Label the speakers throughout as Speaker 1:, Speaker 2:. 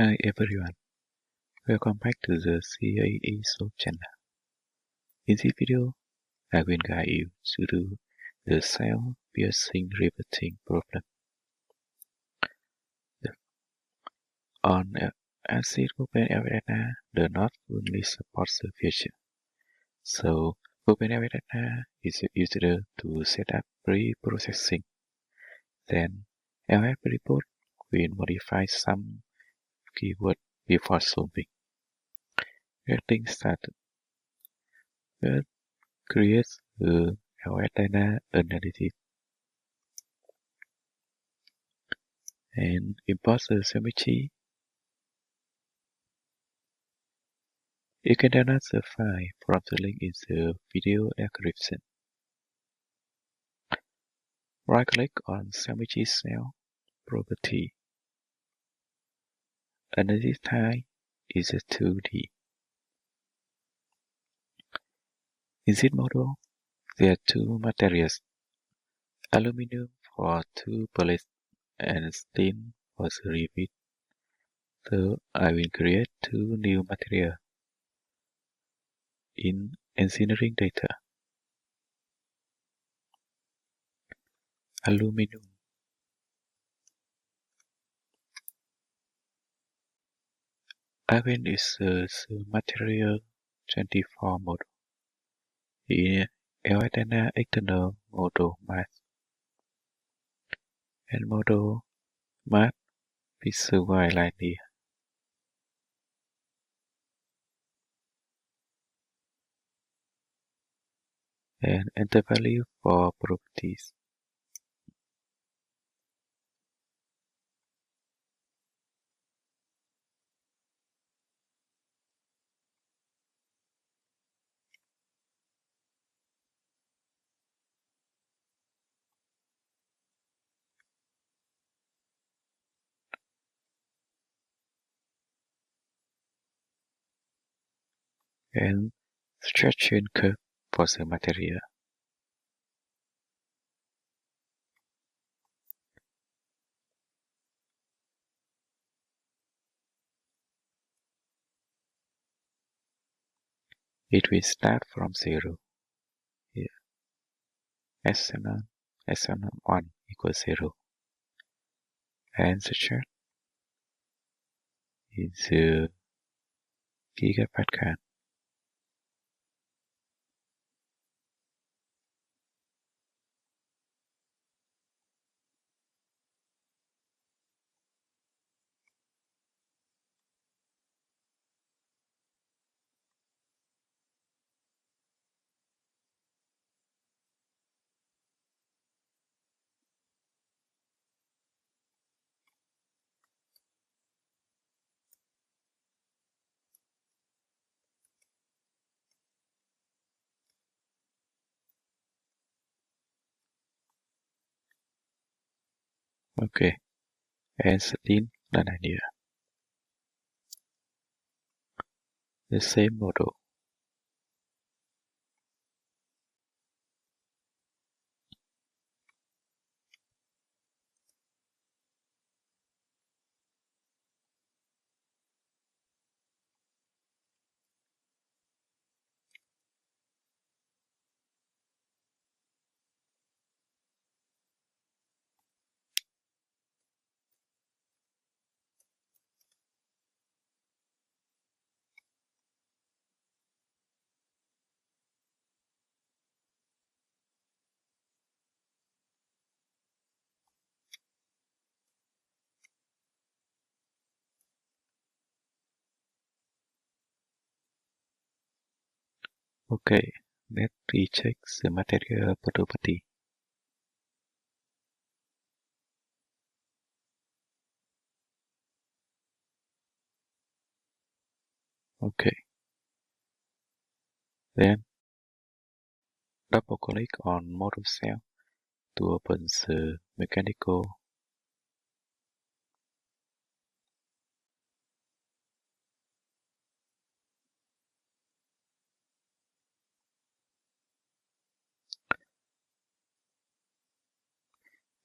Speaker 1: Hi everyone, welcome back to the CAE-SHOP channel. In this video, I will guide you to do the self-piercing riveting problem. On Ansys Workbench LS-DYNA does not fully support the feature, so Workbench LS-DYNA is used to set up pre-processing. Then LS-PrePost will modify some keywords before solving. Getting started. First, create the LS-DYNA analysis and import the geometry. You can download the file from the link in the video description. Right-click on Geometry Cell Property. Analysis type is a 2D. In this model, there are two materials, aluminum for 2 plates and steel for the rivet. So I will create 2 new materials in engineering data. Aluminum. I will use the material 24 model in LS-DYNA external model mask and model mask visual linear. And enter value for properties. And stretching curve for the material. It will start from 0. Here, S1 equals 0. And the chart is the gigapascal. Okay, and steel linear. The same model. Okay, let's recheck the material property. Okay. Then double click on model cell to open the mechanical.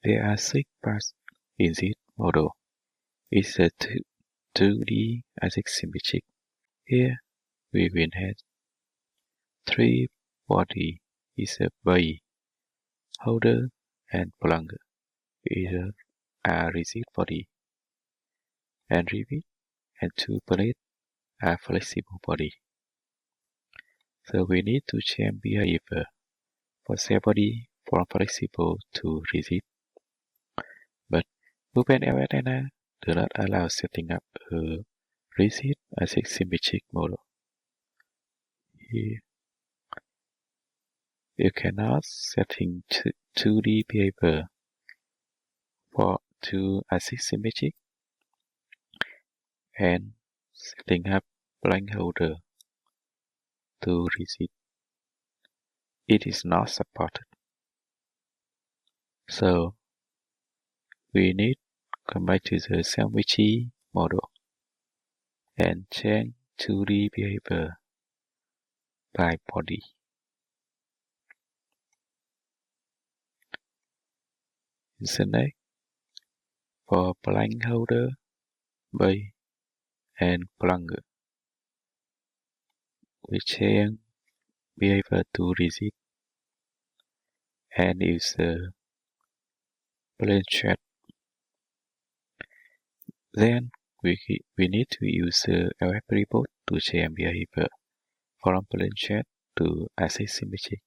Speaker 1: There are 6 parts in this model. It's a 2D Ansys symmetric. Here we will have 3 body is a base, holder, and plunger. Either are rigid body, and rivet, and 2 plates are flexible body. So we need to change behavior for cell body from flexible to rigid. But Workbench LS-DYNA do not allow setting up a rigid Ansys symmetric model. Here, you cannot setting 2D behavior for 2 Ansys symmetric and setting up blank holder to rigid. It is not supported. So we need to come back to the sandwichy model and change 2D behavior by body. Select for blank holder, base, and plunger. We change behavior to rigid and use the plane chat. Then we need to use the LS-PrePost to change behavior from plane chat to Ansys symmetric.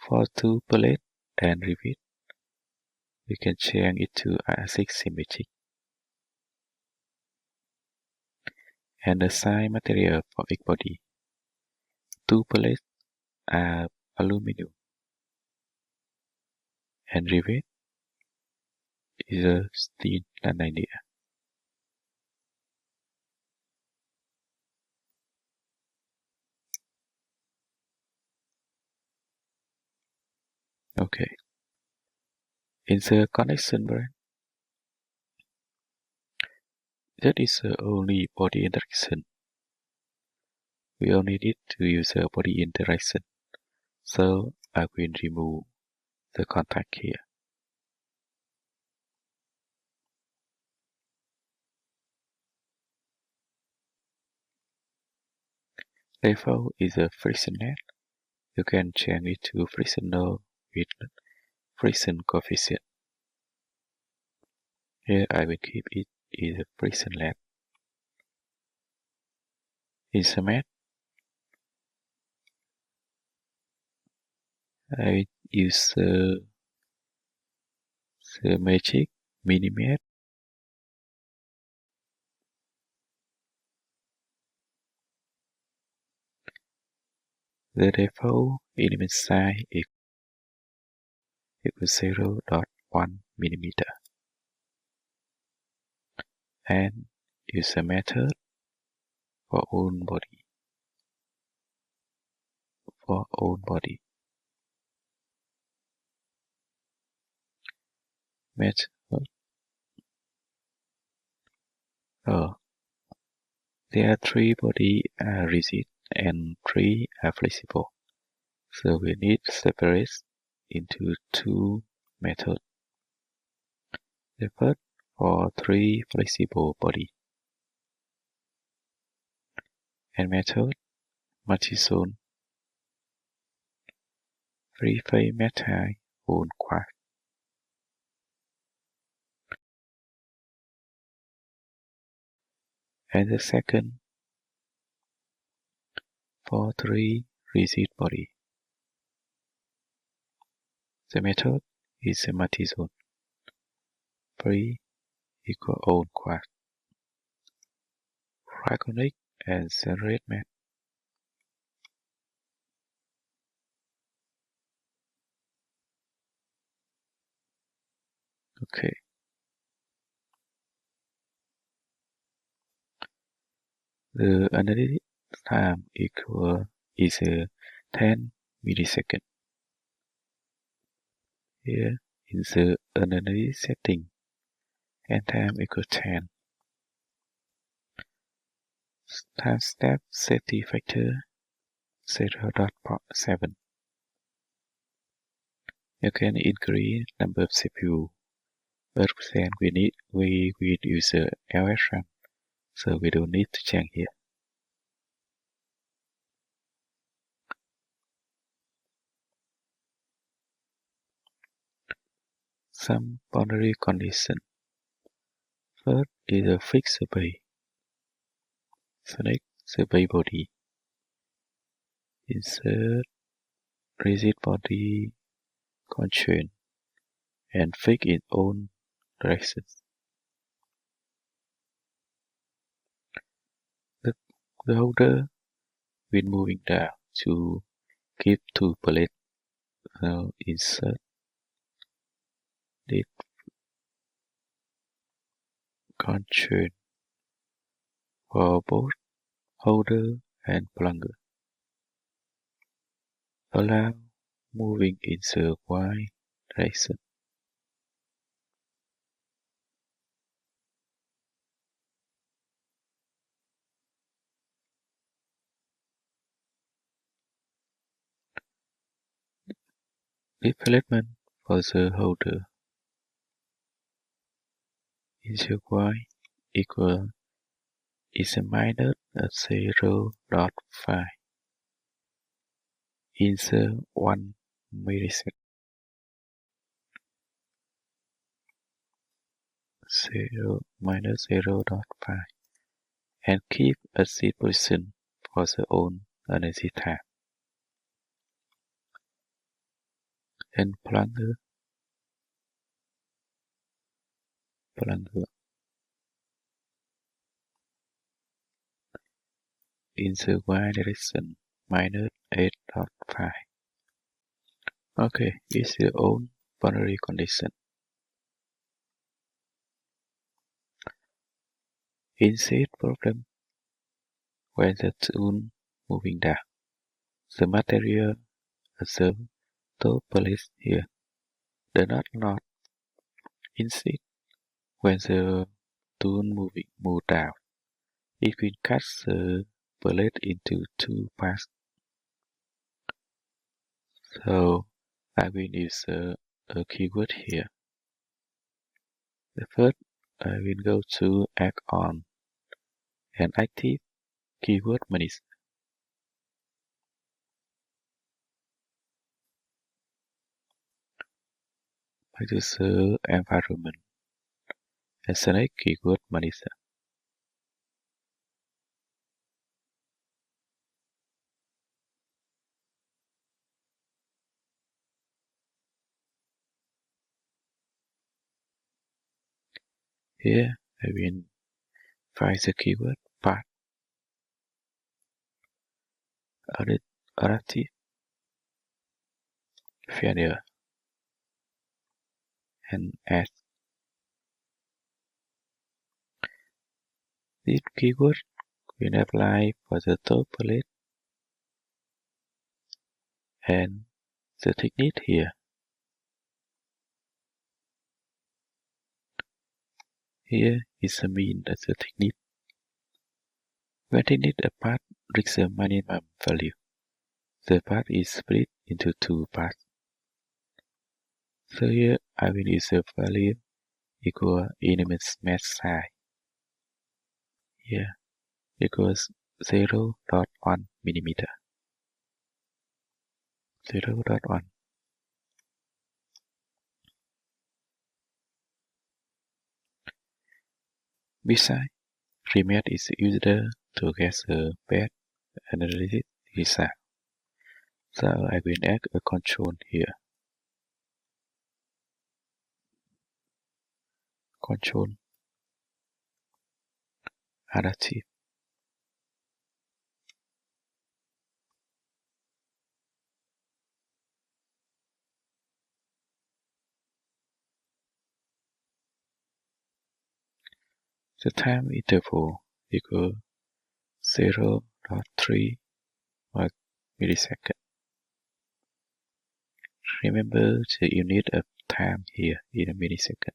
Speaker 1: For 2 plate and rivet, we can change it to Ansys symmetric. And assign material for each body. 2 plates are aluminum, and rivet is a steel idea. Okay. In the connection branch, that is the only body interaction. We only need to use a body interaction. So I will remove the contact here. Default is a friction net. You can change it to frictional with friction coefficient. Here I will keep it is a friction net. In Smart, I use the magic minimat. The default element size equals 0.1 millimeter. And use a method for own body. Method. There are 3 body are rigid and 3 are flexible. So we need to separate into 2 methods. The first for 3 flexible body. And method multi-zone 3-phase methyl on quartz. And the second for 3 rigid body. The method is a multi-zone 3 equal on quartz. Right connect and generate map. Okay. The analysis time is 10 milliseconds. Here in the analysis setting, and time equals 10. Time step safety factor 0.7. You can increase number of CPU percent we use the LS run, so we don't need to change here. Some boundary condition. First is a fixed survey. Select survey body. Insert rigid body constraint and fix its own directions. The holder will moving down to keep two plates. Now insert this constraint for both holder and plunger. Allow moving in the Y direction. Displacement for the holder in the Y equal is a minus 0.5 in the 1 millisecond. 0.5 and keep a Z position for the own energy time. And plunger in the Y direction minus 8.5. Okay, it's your own boundary condition. In this problem, when the tool moving down, the material at the top place here does not insist when the tool move down. It will cut the plate into two parts. So I will use a keyword here. The first, I will go to Add-on and active keyword manager. I use environment and select keyword manager. Here I will find the keyword part, adaptive, failure, and add. This keyword will apply for the top plate and the technique here. Here is the mean of the technique. When technique a part reaches the minimum value, the part is split into two parts. So here I will use the value equal element match size. Here equals 0.1 millimeter. 0.1. Besides, remit is used to get the best analysis result. So I will add a control here. Control adaptive. The time interval equal 0.3 millisecond. Remember the unit of time here in a millisecond.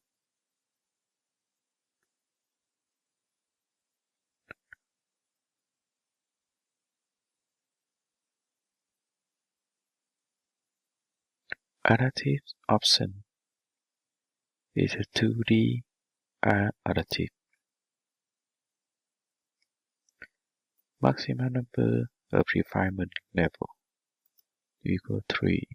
Speaker 1: Adaptive option. is a 2D additive. Maximum number of refinement level equal 3.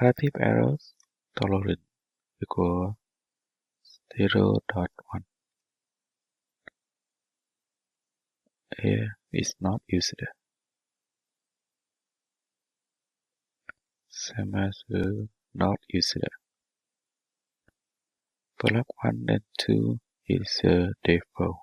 Speaker 1: Additive errors tolerance equal 0.1. Here is not used. Same as not used. Block 1 and 2 is default.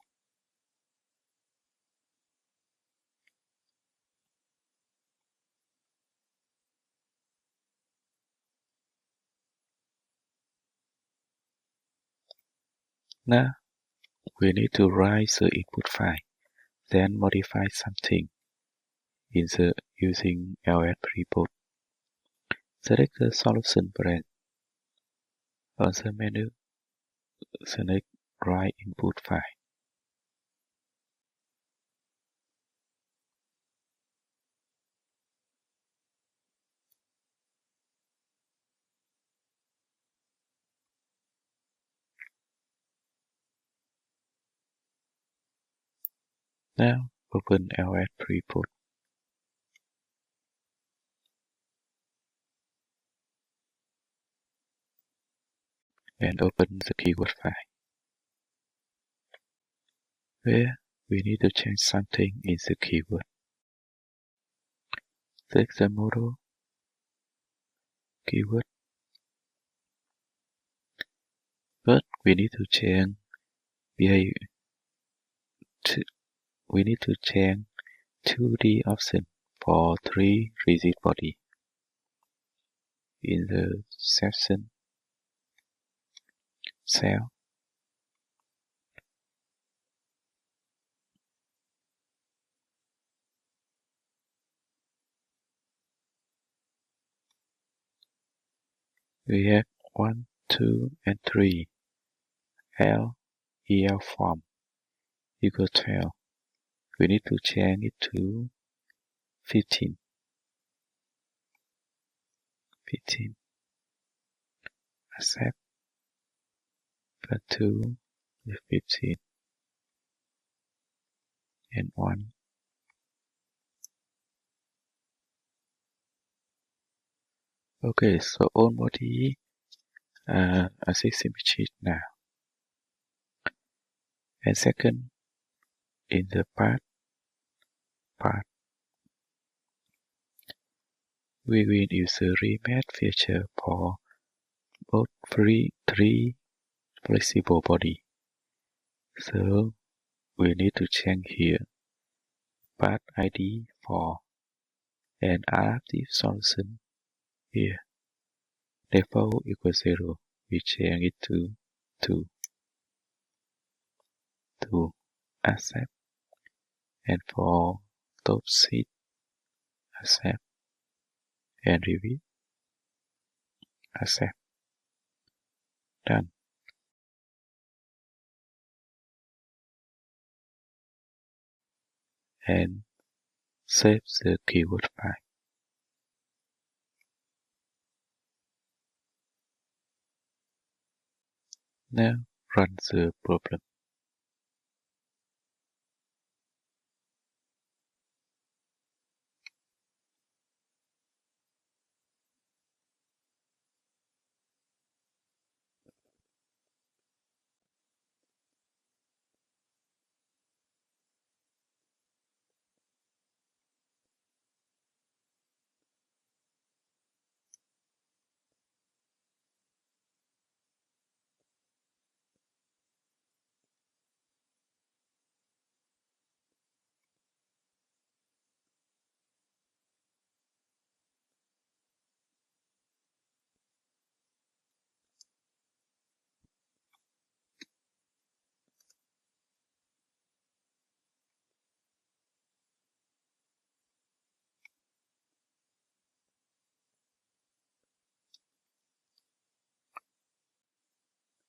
Speaker 1: Now we need to write the input file, then modify something in the using LS-PrePost. Select the solution branch. On the menu, select Write Input File. Now open LS-PrePost and open the keyword file, where we need to change something in the keyword. Select the model keyword. First, we need to change behavior. We need to change 2D option for 3 rigid body. In the section cell, we have 1, 2, and 3. EL form equal 12. We need to change it to 15. 15. Accept. Plus 2 is 15. And 1. Okay, so all body Ansys image now. And second, in the part, we will use the remap feature for both 3 flexible body. So we need to change here part ID for an adaptive solution here. Default equals 0. We change it to 2. To accept. And for top sheet, accept. And repeat. Accept. Done. And save the keyword file. Now run the program.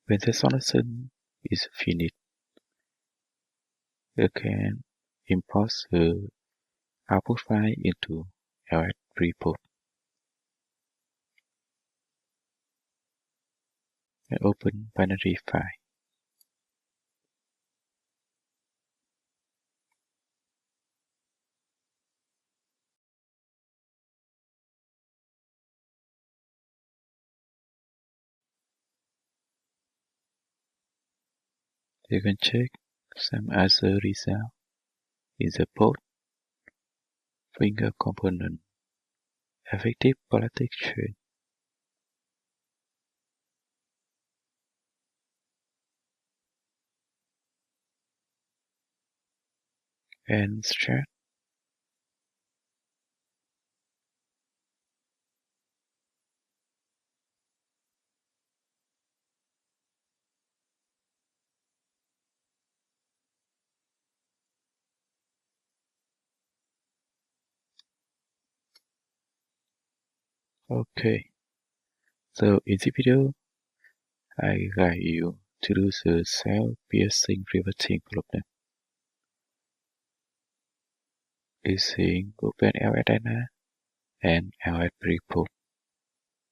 Speaker 1: When the solution is finished, you can import the output file into LS-PrePost. and open binary file. You can check some other results in the post finger component. Effective politics change and strat. Okay, so in this video, I guide you to do the self-piercing riveting problem using Workbench LS-DYNA and LS-PrePost.